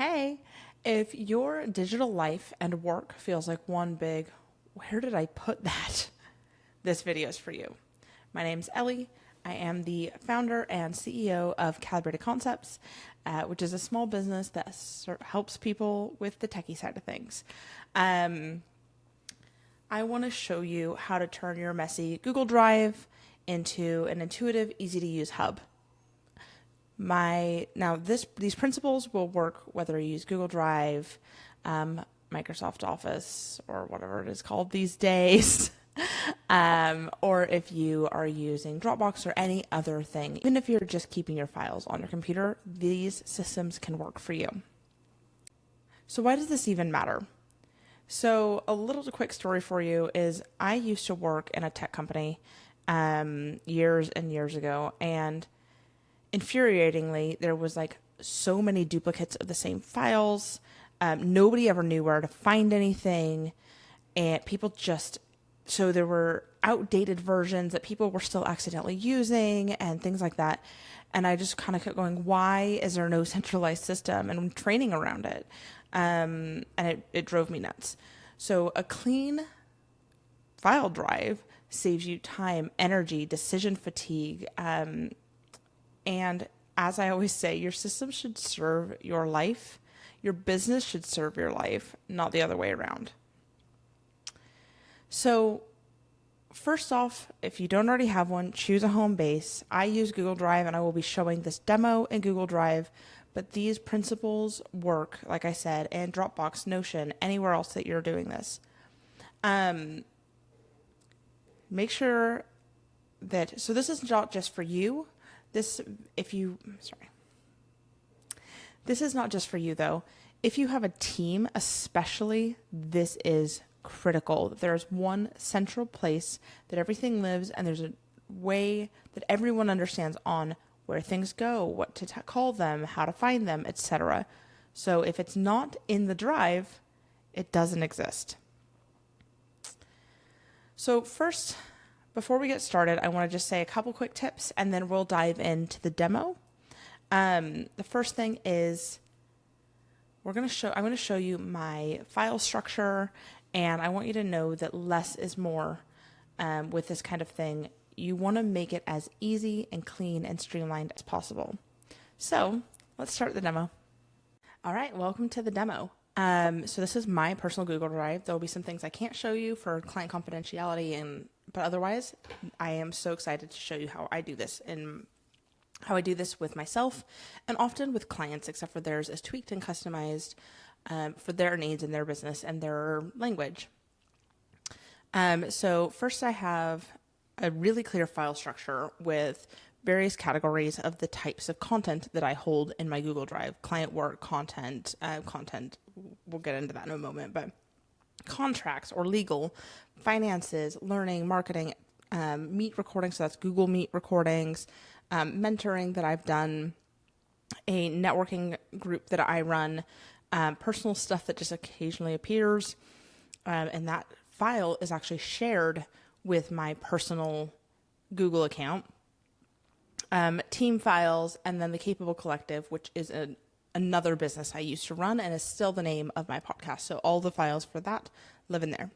Hey, if your digital life and work feels like one big, where did I put that? This video is for you. My name's Ellie. I am the founder and CEO of Calibrated Concepts, which is a small business that helps people with the techie side of things. I want to show you how to turn your messy Google Drive into an intuitive, easy to use hub. These principles will work whether you use Google Drive, Microsoft Office, or whatever it is called these days, or if you are using Dropbox or any other thing. Even if you're just keeping your files on your computer, these systems can work for you. So why does this even matter? So a little quick story for you is I used to work in a tech company years and years ago, and infuriatingly, there was like so many duplicates of the same files. Nobody ever knew where to find anything. And so there were outdated versions that people were still accidentally using and things like that. And I just kind of kept going, why is there no centralized system and training around it? And it drove me nuts. So a clean file drive saves you time, energy, decision fatigue, and as I always say, your system should serve your life. Your business should serve your life, not the other way around. So first off, if you don't already have one, choose a home base. I use Google Drive, and I will be showing this demo in Google Drive, but these principles work, like I said, in Dropbox, Notion, anywhere else that you're doing this. Make sure that, so this is not just for you. This is not just for you though. If you have a team, especially, this is critical. There's one central place that everything lives, and there's a way that everyone understands on where things go, what to call them, how to find them, etc. So if it's not in the drive, it doesn't exist. So first, before we get started, I want to just say a couple quick tips, and then we'll dive into the demo. The first thing is I'm going to show you my file structure, and I want you to know that less is more with this kind of thing. You want to make it as easy and clean and streamlined as possible. So let's start the demo. All right, welcome to the demo. So this is my personal Google Drive. There'll be some things I can't show you for client confidentiality, but otherwise, I am so excited to show you how I do this and how I do this with myself and often with clients, except for theirs is tweaked and customized for their needs and their business and their language. So first I have a really clear file structure with various categories of the types of content that I hold in my Google Drive. Client work, content, we'll get into that in a moment, but contracts or legal, finances, learning, marketing, Meet recordings, so that's Google Meet recordings, mentoring that I've done, a networking group that I run, personal stuff that just occasionally appears, and that file is actually shared with my personal Google account, team files, and then the Capable Collective, which is another business I used to run and is still the name of my podcast. So all the files for that live in there.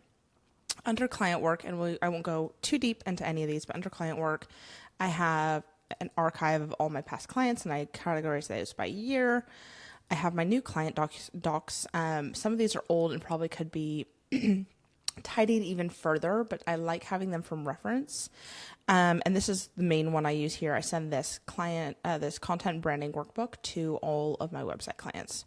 Under client work, and I won't go too deep into any of these, but under client work, I have an archive of all my past clients, and I categorize those by year. I have my new client docs. Some of these are old and probably could be tidied even further, but I like having them from reference. And this is the main one I use here. I send this content branding workbook to all of my website clients.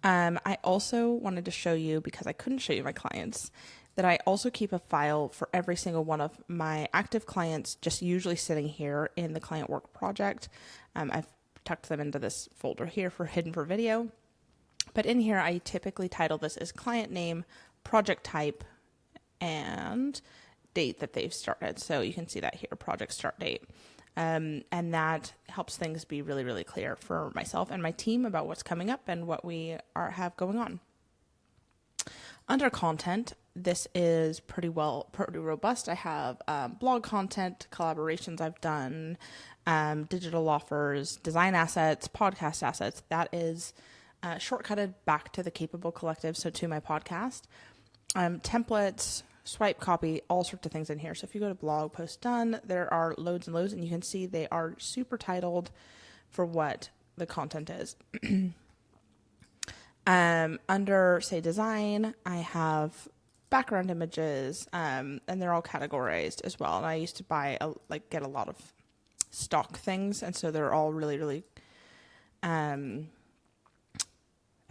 I also wanted to show you, because I couldn't show you my clients, that I also keep a file for every single one of my active clients, just usually sitting here in the client work project. I've tucked them into this folder here for hidden for video. But in here, I typically title this as client name, project type, and date that they've started. So you can see that here, project start date. And that helps things be really, really clear for myself and my team about what's coming up and what we have going on. Under content, this is pretty robust. I have blog content, collaborations I've done, digital offers, design assets, podcast assets. That is shortcutted back to the Capable Collective, so to my podcast. Templates, swipe copy, all sorts of things in here. So if you go to blog post done, there are loads and loads, and you can see they are super titled for what the content is. Under, say, design, I have background images, and they're all categorized as well. And I used to get a lot of stock things, and so they're all really, really, I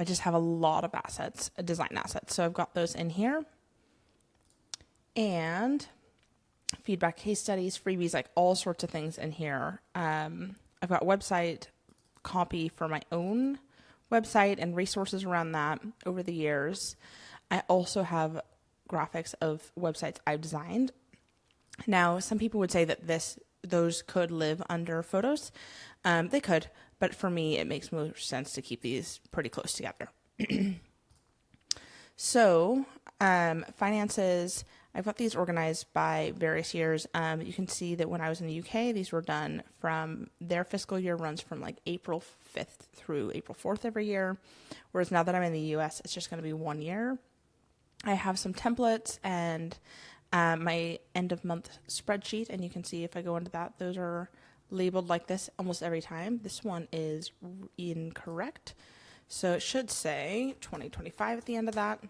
just have a lot of assets, design assets. So I've got those in here. And feedback, case studies, freebies, like all sorts of things in here. I've got website copy for my own website and resources around that over the years. I also have graphics of websites I've designed. Now, some people would say that those could live under photos. They could, but for me, it makes more sense to keep these pretty close together. So, finances, I've got these organized by various years. You can see that when I was in the UK, these were done from their fiscal year runs from like April 5th through April 4th every year. Whereas now that I'm in the US, it's just going to be 1 year. I have some templates and my end of month spreadsheet. And you can see if I go into that, those are labeled like this almost every time. This one is incorrect. So it should say 2025 at the end of that.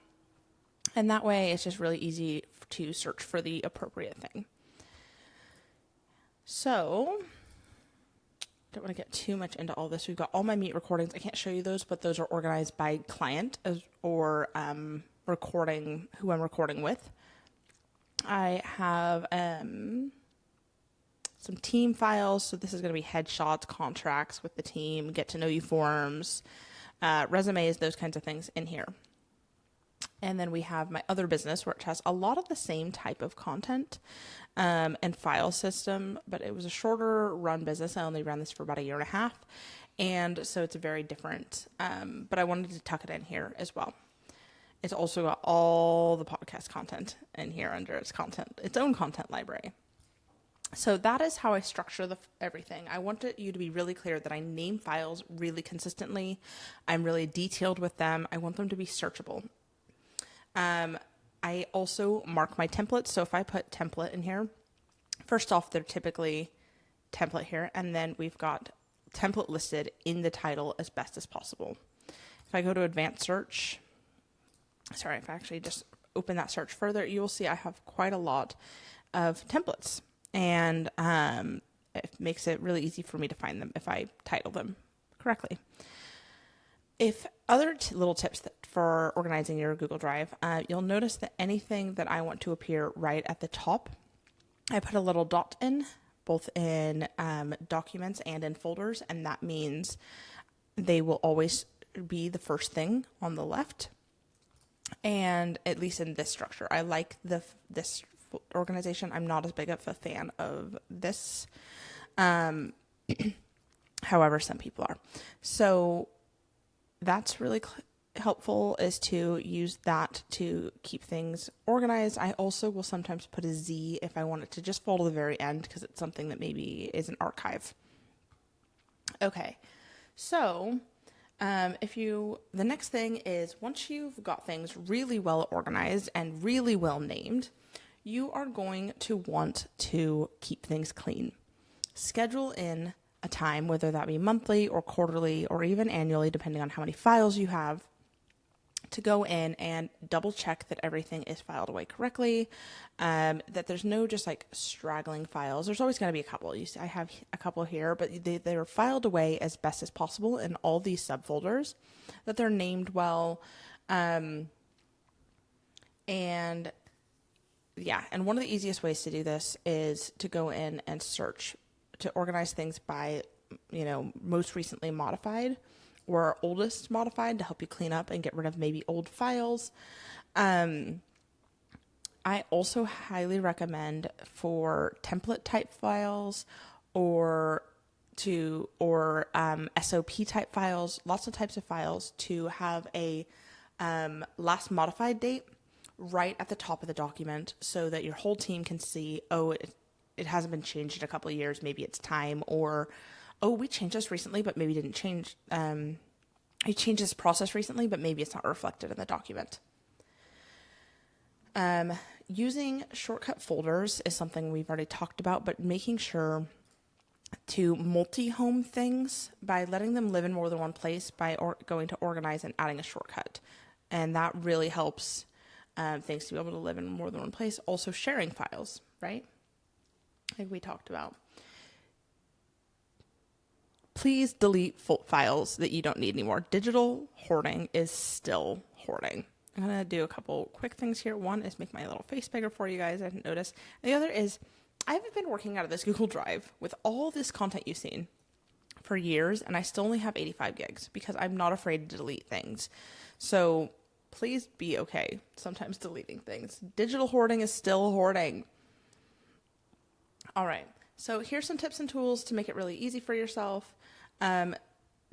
And that way it's just really easy to search for the appropriate thing. So, don't want to get too much into all this. We've got all my meet recordings. I can't show you those, but those are organized by client or recording, who I'm recording with. I have some team files. So this is going to be headshots, contracts with the team, get to know you forms, resumes, those kinds of things in here. And then we have my other business, which has a lot of the same type of content and file system, but it was a shorter run business. I only ran this for about 1.5 years. And so it's a very different, but I wanted to tuck it in here as well. It's also got all the podcast content in here under its own content library. So that is how I structure everything. I wanted you to be really clear that I name files really consistently. I'm really detailed with them. I want them to be searchable. I also mark my templates. So if I put template in here, first off, they're typically template here. And then we've got template listed in the title as best as possible. If I go to advanced search, if I actually just open that search further, you will see I have quite a lot of templates, and it makes it really easy for me to find them if I title them correctly. If other little tips for organizing your Google Drive, you'll notice that anything that I want to appear right at the top, I put a little dot in, both in documents and in folders, and that means they will always be the first thing on the left. And at least in this structure, I like this organization. I'm not as big of a fan of this. However, some people are. So that's really helpful, is to use that to keep things organized. I also will sometimes put a Z if I want it to just fall to the very end, because it's something that maybe is an archive. Okay, so the next thing is, once you've got things really well organized and really well named, you are going to want to keep things clean. Schedule in a time, whether that be monthly or quarterly or even annually, depending on how many files you have, to go in and double check that everything is filed away correctly, that there's no just like straggling files. There's always going to be a couple. I have a couple here, but they're filed away as best as possible in all these subfolders, that they're named well. And one of the easiest ways to do this is to go in and search to organize things by, most recently modified or oldest modified, to help you clean up and get rid of maybe old files. I also highly recommend for template type files or SOP type files, lots of types of files, to have a last modified date right at the top of the document, so that your whole team can see, it hasn't been changed in a couple of years. Maybe it's time, or, oh, we changed this recently, but maybe didn't change. I changed this process recently, but maybe it's not reflected in the document. Using shortcut folders is something we've already talked about, but making sure to multi-home things by letting them live in more than one place by going to organize and adding a shortcut. And that really helps things to be able to live in more than one place. Also sharing files, right? Like we talked about. Please delete files that you don't need anymore. Digital hoarding is still hoarding. I'm going to do a couple quick things here. One is make my little face bigger for you guys. I didn't notice. And the other is I haven't been working out of this Google Drive with all this content you've seen for years, and I still only have 85 gigs because I'm not afraid to delete things. So please be okay sometimes deleting things. Digital hoarding is still hoarding. All right. So here's some tips and tools to make it really easy for yourself.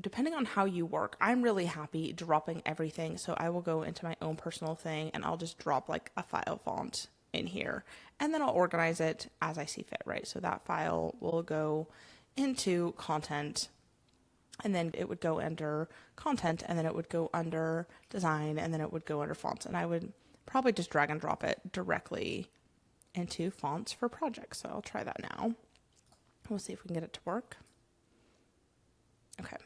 Depending on how you work, I'm really happy dropping everything. So I will go into my own personal thing and I'll just drop like a file font in here, and then I'll organize it as I see fit, right? So that file will go into content, and then it would go under content, and then it would go under design, and then it would go under fonts. And I would probably just drag and drop it directly into fonts for projects. So I'll try that now. We'll see if we can get it to work. Okay.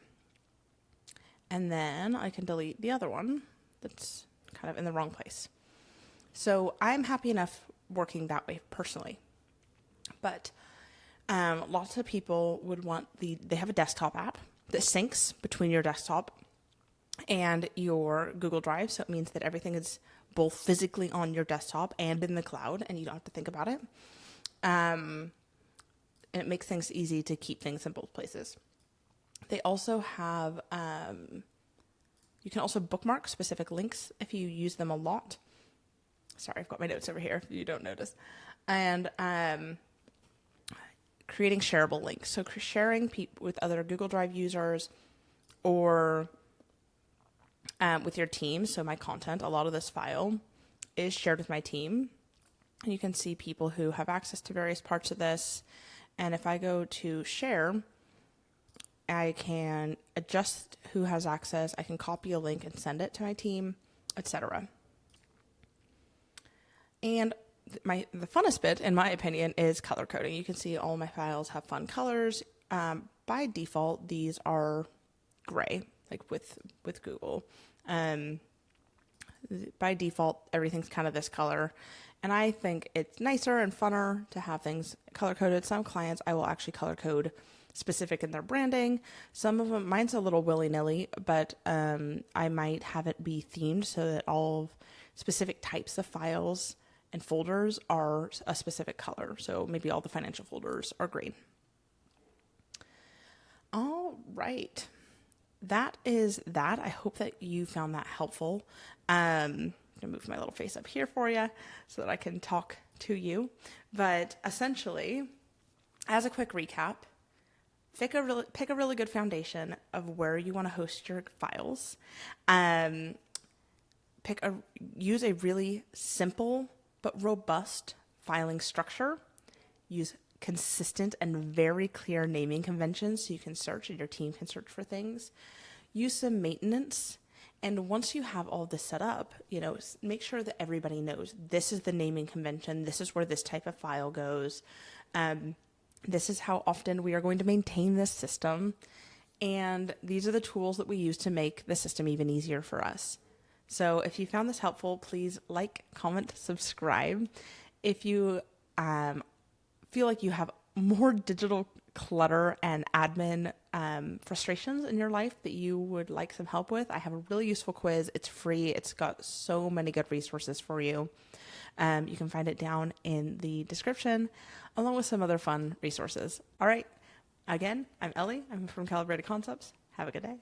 And then I can delete the other one that's kind of in the wrong place. So I'm happy enough working that way personally. But lots of people would want they have a desktop app that syncs between your desktop and your Google Drive. So it means that everything is both physically on your desktop and in the cloud, and you don't have to think about it. And it makes things easy to keep things in both places. They also have, you can also bookmark specific links if you use them a lot. Sorry, I've got my notes over here if you don't notice. And creating shareable links. So sharing with other Google Drive users or with your team. So my content, a lot of this file is shared with my team. And you can see people who have access to various parts of this. And if I go to share, I can adjust who has access. I can copy a link and send it to my team, etc. And the funnest bit, in my opinion, is color coding. You can see all my files have fun colors. By default, these are gray, like with Google. By default, everything's kind of this color. And I think it's nicer and funner to have things color coded. Some clients, I will actually color code specific in their branding. Some of them, mine's a little willy-nilly, but I might have it be themed so that all specific types of files and folders are a specific color. So maybe all the financial folders are green. All right. That is that. I hope that you found that helpful. I'm going to move my little face up here for you so that I can talk to you. But essentially, as a quick recap, pick a really good foundation of where you want to host your files. Use a really simple but robust filing structure. Use consistent and very clear naming conventions so you can search and your team can search for things. Use some maintenance. And once you have all this set up, make sure that everybody knows this is the naming convention. This is where this type of file goes. This is how often we are going to maintain this system. And these are the tools that we use to make the system even easier for us. So if you found this helpful, please like, comment, subscribe. If you feel like you have more digital clutter and admin frustrations in your life that you would like some help with, I have a really useful quiz. It's free. It's got so many good resources for you. You can find it down in the description, along with some other fun resources. All right. Again, I'm Ellie. I'm from Calibrated Concepts. Have a good day.